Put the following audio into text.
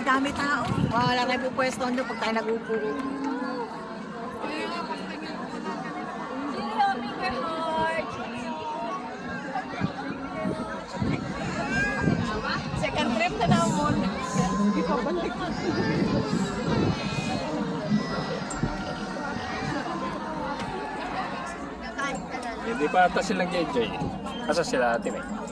Dami tao. Wala na po pwesto nyo pag tayo nag-upo. Second trip na naman. Hindi pa balik. Hindi pa ata silang enjoy. Asa sila ate eh?